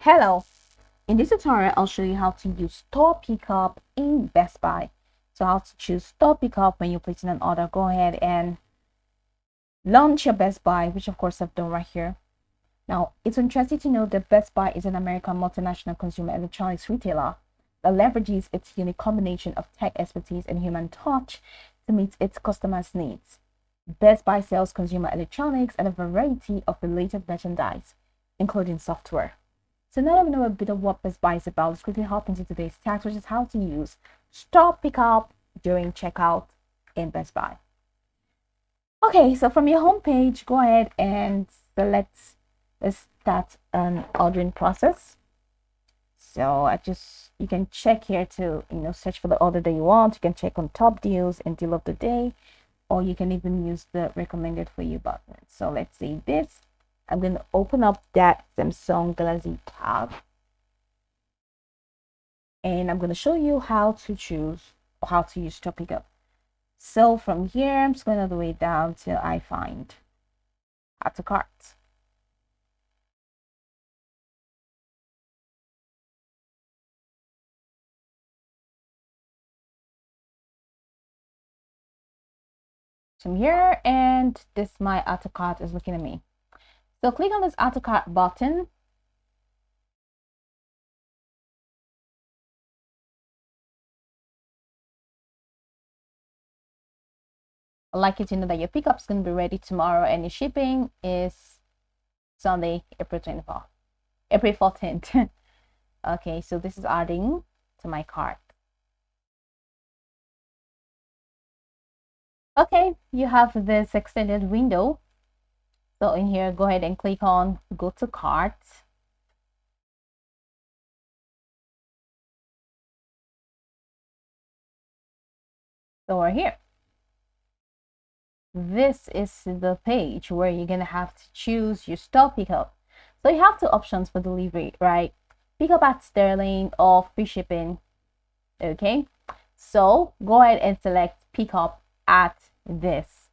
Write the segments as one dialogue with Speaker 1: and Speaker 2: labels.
Speaker 1: Hello, in this tutorial I'll show you how to use store pickup in Best Buy. So how to choose store pickup when you're placing an order. Go ahead and launch your Best Buy, which of course I've done right here. Now it's interesting to know that Best Buy is an American multinational consumer electronics retailer that leverages its unique combination of tech expertise and human touch to meet its customers' needs. Best Buy sells consumer electronics and a variety of related merchandise, including software. So now that we know a bit of what Best Buy is about, let's quickly hop into today's task, which is how to use store pickup during checkout in Best Buy. Okay, so from your home page, go ahead and select, let's start an ordering process. So you can check here to, search for the order that you want. You can check on top deals and deal of the day, or you can even use the recommended for you button. So let's say this. I'm going to open up that Samsung Galaxy tab, and I'm going to show you how to choose or how to use store pickup. So from here, I'm just going all the way down till I find add to cart. So I'm here, and my add to cart is looking at me. So click on this add to cart button. I'd like you to know that your pickup is going to be ready tomorrow, and your shipping is Sunday, April 24th, April 14th. Okay, so this is adding to my cart. Okay, you have this extended window. So in here, go ahead and click on go to cart. So we're here. This is the page where you're gonna have to choose your store pickup. So you have two options for delivery, right? Pickup at Sterling or free shipping. Okay, so go ahead and select pickup at this.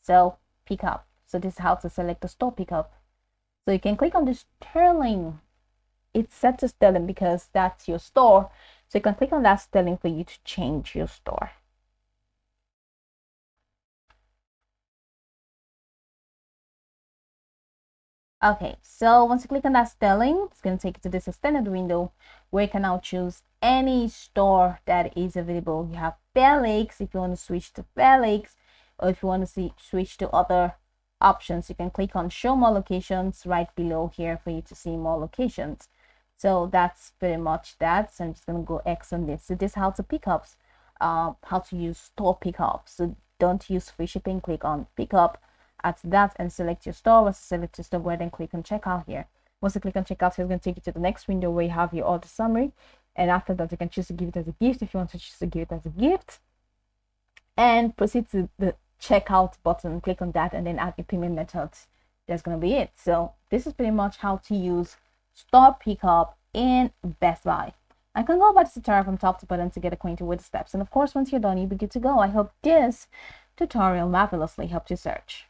Speaker 1: So pickup. So this is how to select the store pickup. So you can click on the Sterling. It's set to Sterling because that's your store. So you can click on that Sterling for you to change your store. Okay, so once you click on that Sterling, it's going to take you to this extended window where you can now choose any store that is available. You have Felix if you want to switch to Felix, or if you want to switch to other options, you can click on show more locations right below here for you to see more locations. So that's pretty much that. So I'm just going to go X on this. So this is how to pickups, how to use store pickup. So don't use free shipping. Click on pickup at that and select your store. Once you select your store, go ahead and click on checkout here. Once you click on checkout, it's going to take you to the next window where you have your order summary. And after that, you can choose to give it as a gift if you want to choose to give it as a gift. And proceed to the checkout button. Click on that and then add your payment methods. That's going to be it. So this is pretty much how to use store pickup in Best Buy. I can go over this tutorial from top to bottom to get acquainted with the steps. And of course, once you're done, you'll be good to go. I hope this tutorial marvelously helped you search.